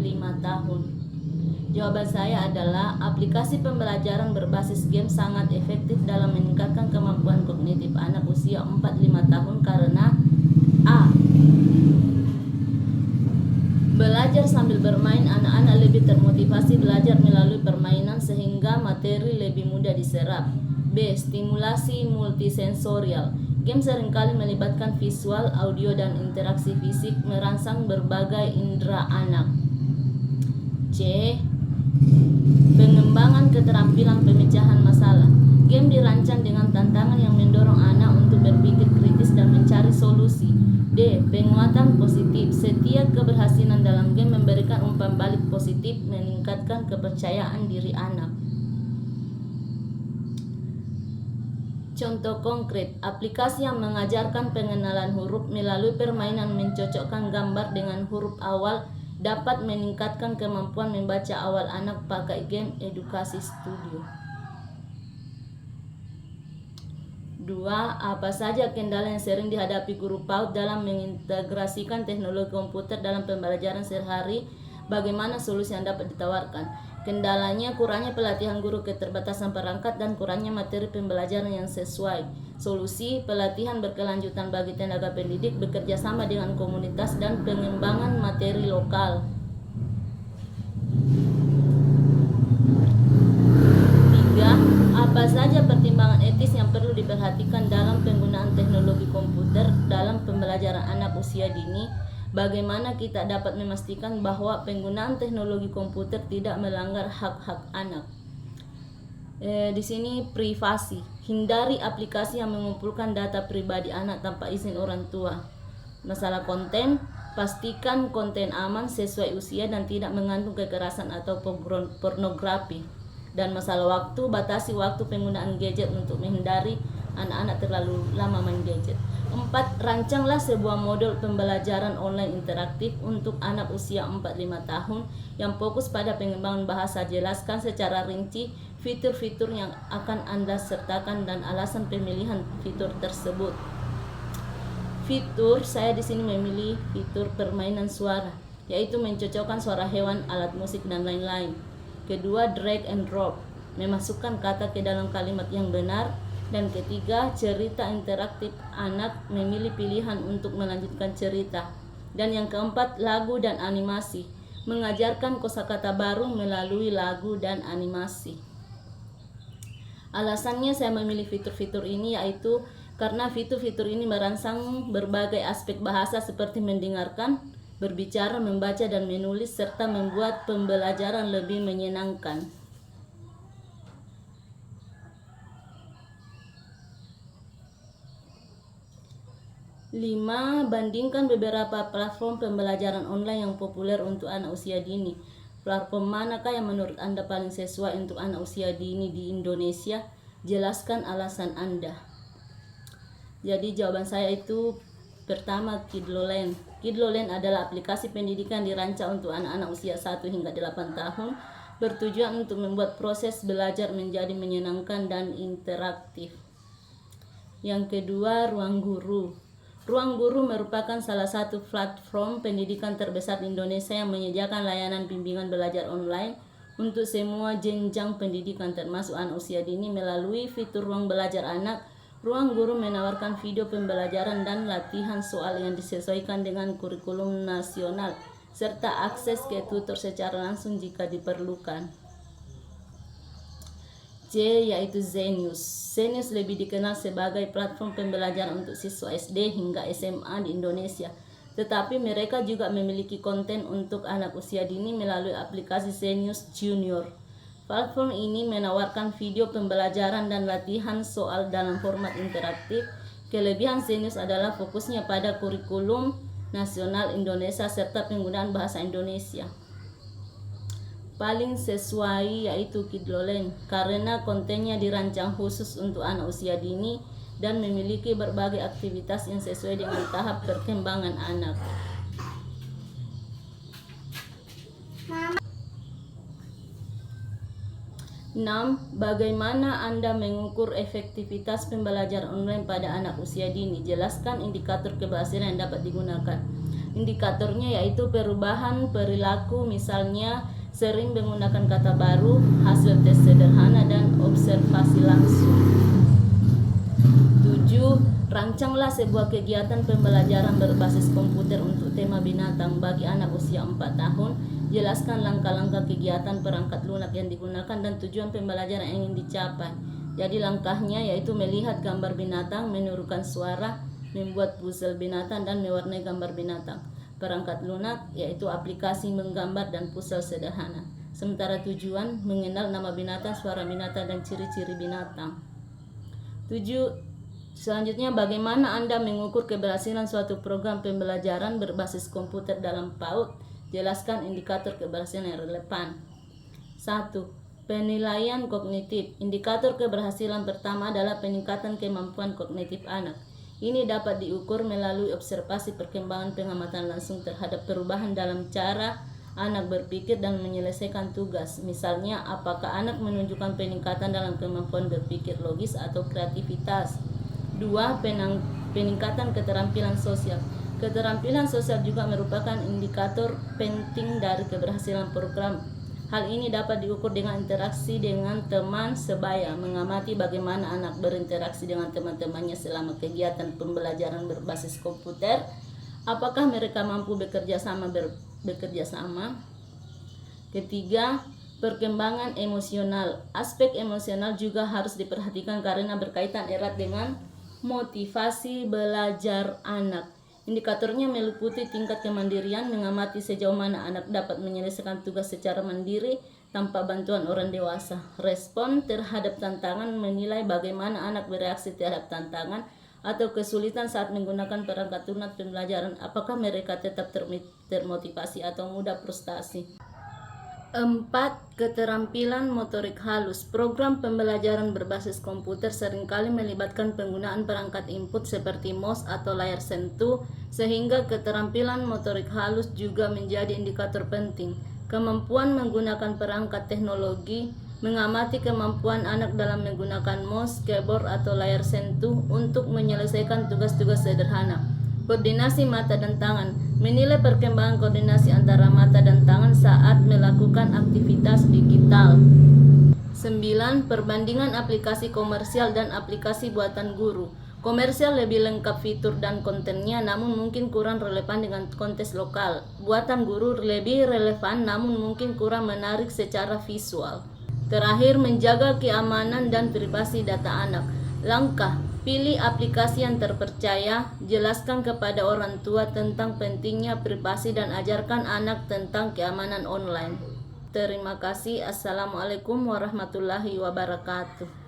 5 tahun? Jawaban saya adalah aplikasi pembelajaran berbasis game sangat efektif dalam meningkatkan kemampuan kognitif anak usia 4-5 tahun karena A. Belajar sambil bermain, anak-anak lebih termotivasi belajar melalui permainan sehingga materi lebih mudah diserap. B. Stimulasi multisensorial. Game seringkali melibatkan visual, audio, dan interaksi fisik merangsang berbagai indera anak. C. Pengembangan keterampilan pemecahan masalah. Game dirancang dengan tantangan yang mendorong anak untuk berpikir kritis dan mencari solusi. D. Penguatan positif. Setiap keberhasilan dalam game memberikan umpan balik positif, meningkatkan kepercayaan diri anak. Contoh konkret, aplikasi yang mengajarkan pengenalan huruf melalui permainan mencocokkan gambar dengan huruf awal dapat meningkatkan kemampuan membaca awal anak pakai game edukasi studio. 2. Apa saja kendala yang sering dihadapi guru PAUD dalam mengintegrasikan teknologi komputer dalam pembelajaran sehari-hari? Bagaimana solusi yang dapat ditawarkan? Kendalanya kurangnya pelatihan guru, keterbatasan perangkat, dan kurangnya materi pembelajaran yang sesuai. Solusi pelatihan berkelanjutan bagi tenaga pendidik, bekerja sama dengan komunitas, dan pengembangan materi lokal. 3. Apa saja pertimbangan etis yang perlu diperhatikan dalam penggunaan teknologi komputer dalam pembelajaran anak usia dini? Bagaimana kita dapat memastikan bahwa penggunaan teknologi komputer tidak melanggar hak-hak anak? Di sini privasi. Hindari aplikasi yang mengumpulkan data pribadi anak tanpa izin orang tua. Masalah konten, pastikan konten aman, sesuai usia, dan tidak mengandung kekerasan atau pornografi. Dan masalah waktu, batasi waktu penggunaan gadget untuk menghindari anak-anak terlalu lama main gadget. 4. Rancanglah sebuah modul pembelajaran online interaktif untuk anak usia 4-5 tahun yang fokus pada pengembangan bahasa. Jelaskan secara rinci fitur-fitur yang akan Anda sertakan dan alasan pemilihan fitur tersebut. Fitur, saya di sini memilih fitur permainan suara, yaitu mencocokkan suara hewan, alat musik, dan lain-lain. Kedua, drag and drop, memasukkan kata ke dalam kalimat yang benar. Dan ketiga, cerita interaktif, anak memilih pilihan untuk melanjutkan cerita. Dan yang keempat, lagu dan animasi, mengajarkan kosakata baru melalui lagu dan animasi. Alasannya saya memilih fitur-fitur ini yaitu karena fitur-fitur ini merangsang berbagai aspek bahasa seperti mendengarkan, berbicara, membaca, dan menulis, serta membuat pembelajaran lebih menyenangkan. 5. Bandingkan beberapa platform pembelajaran online yang populer untuk anak usia dini. Platform manakah yang menurut Anda paling sesuai untuk anak usia dini di Indonesia? Jelaskan alasan Anda. Jadi jawaban saya itu pertama, Kidloland. Kidloland adalah aplikasi pendidikan dirancang untuk anak-anak usia 1 hingga 8 tahun, bertujuan untuk membuat proses belajar menjadi menyenangkan dan interaktif. Yang kedua, Ruang Guru. Ruang Guru merupakan salah satu platform pendidikan terbesar di Indonesia yang menyediakan layanan bimbingan belajar online untuk semua jenjang pendidikan termasuk anak usia dini. Melalui fitur Ruang Belajar Anak, Ruang Guru menawarkan video pembelajaran dan latihan soal yang disesuaikan dengan kurikulum nasional serta akses ke tutor secara langsung jika diperlukan. C, yaitu Zenius. Zenius lebih dikenal sebagai platform pembelajaran untuk siswa SD hingga SMA di Indonesia. Tetapi mereka juga memiliki konten untuk anak usia dini melalui aplikasi Zenius Junior. Platform ini menawarkan video pembelajaran dan latihan soal dalam format interaktif. Kelebihan Zenius adalah fokusnya pada kurikulum nasional Indonesia serta penggunaan bahasa Indonesia. Paling sesuai yaitu Kidloland karena kontennya dirancang khusus untuk anak usia dini dan memiliki berbagai aktivitas yang sesuai dengan tahap perkembangan anak. 6. Bagaimana Anda mengukur efektivitas pembelajaran online pada anak usia dini? Jelaskan indikator keberhasilan yang dapat digunakan. Indikatornya yaitu perubahan perilaku, misalnya sering menggunakan kata baru, hasil tes sederhana, dan observasi langsung. 7. Rancanglah sebuah kegiatan pembelajaran berbasis komputer untuk tema binatang bagi anak usia 4 tahun. Jelaskan langkah-langkah kegiatan, perangkat lunak yang digunakan, dan tujuan pembelajaran yang ingin dicapai. Jadi langkahnya yaitu melihat gambar binatang, menirukan suara, membuat puzzle binatang, dan mewarnai gambar binatang. Perangkat lunak yaitu aplikasi menggambar dan puzzle sederhana. Sementara tujuan mengenal nama binatang, suara binatang, dan ciri-ciri binatang. 7. Selanjutnya, bagaimana Anda mengukur keberhasilan suatu program pembelajaran berbasis komputer dalam PAUD? Jelaskan indikator keberhasilan yang relevan. 1. Penilaian kognitif. Indikator keberhasilan pertama adalah peningkatan kemampuan kognitif anak. Ini dapat diukur melalui observasi perkembangan pengamatan langsung terhadap perubahan dalam cara anak berpikir dan menyelesaikan tugas. Misalnya, apakah anak menunjukkan peningkatan dalam kemampuan berpikir logis atau kreativitas. 2. Peningkatan keterampilan sosial. Keterampilan sosial juga merupakan indikator penting dari keberhasilan program. Hal ini dapat diukur dengan interaksi dengan teman sebaya, mengamati bagaimana anak berinteraksi dengan teman-temannya selama kegiatan pembelajaran berbasis komputer, apakah mereka mampu bekerja sama. Ketiga, perkembangan emosional. Aspek emosional juga harus diperhatikan karena berkaitan erat dengan motivasi belajar anak. Indikatornya meliputi tingkat kemandirian, mengamati sejauh mana anak dapat menyelesaikan tugas secara mandiri tanpa bantuan orang dewasa. Respon terhadap tantangan, menilai bagaimana anak bereaksi terhadap tantangan atau kesulitan saat menggunakan perangkat lunak pembelajaran, apakah mereka tetap termotivasi atau mudah frustasi. 4. Keterampilan motorik halus. Program pembelajaran berbasis komputer seringkali melibatkan penggunaan perangkat input seperti mouse atau layar sentuh, sehingga keterampilan motorik halus juga menjadi indikator penting. Kemampuan menggunakan perangkat teknologi, mengamati kemampuan anak dalam menggunakan mouse, keyboard, atau layar sentuh untuk menyelesaikan tugas-tugas sederhana. Koordinasi mata dan tangan. Menilai perkembangan koordinasi antara mata dan tangan saat melakukan aktivitas digital. 9. Perbandingan aplikasi komersial dan aplikasi buatan guru. Komersial lebih lengkap fitur dan kontennya, namun mungkin kurang relevan dengan konteks lokal. Buatan guru lebih relevan, namun mungkin kurang menarik secara visual. Terakhir, menjaga keamanan dan privasi data anak. Langkah: pilih aplikasi yang terpercaya, jelaskan kepada orang tua tentang pentingnya privasi, dan ajarkan anak tentang keamanan online. Terima kasih. Assalamualaikum warahmatullahi wabarakatuh.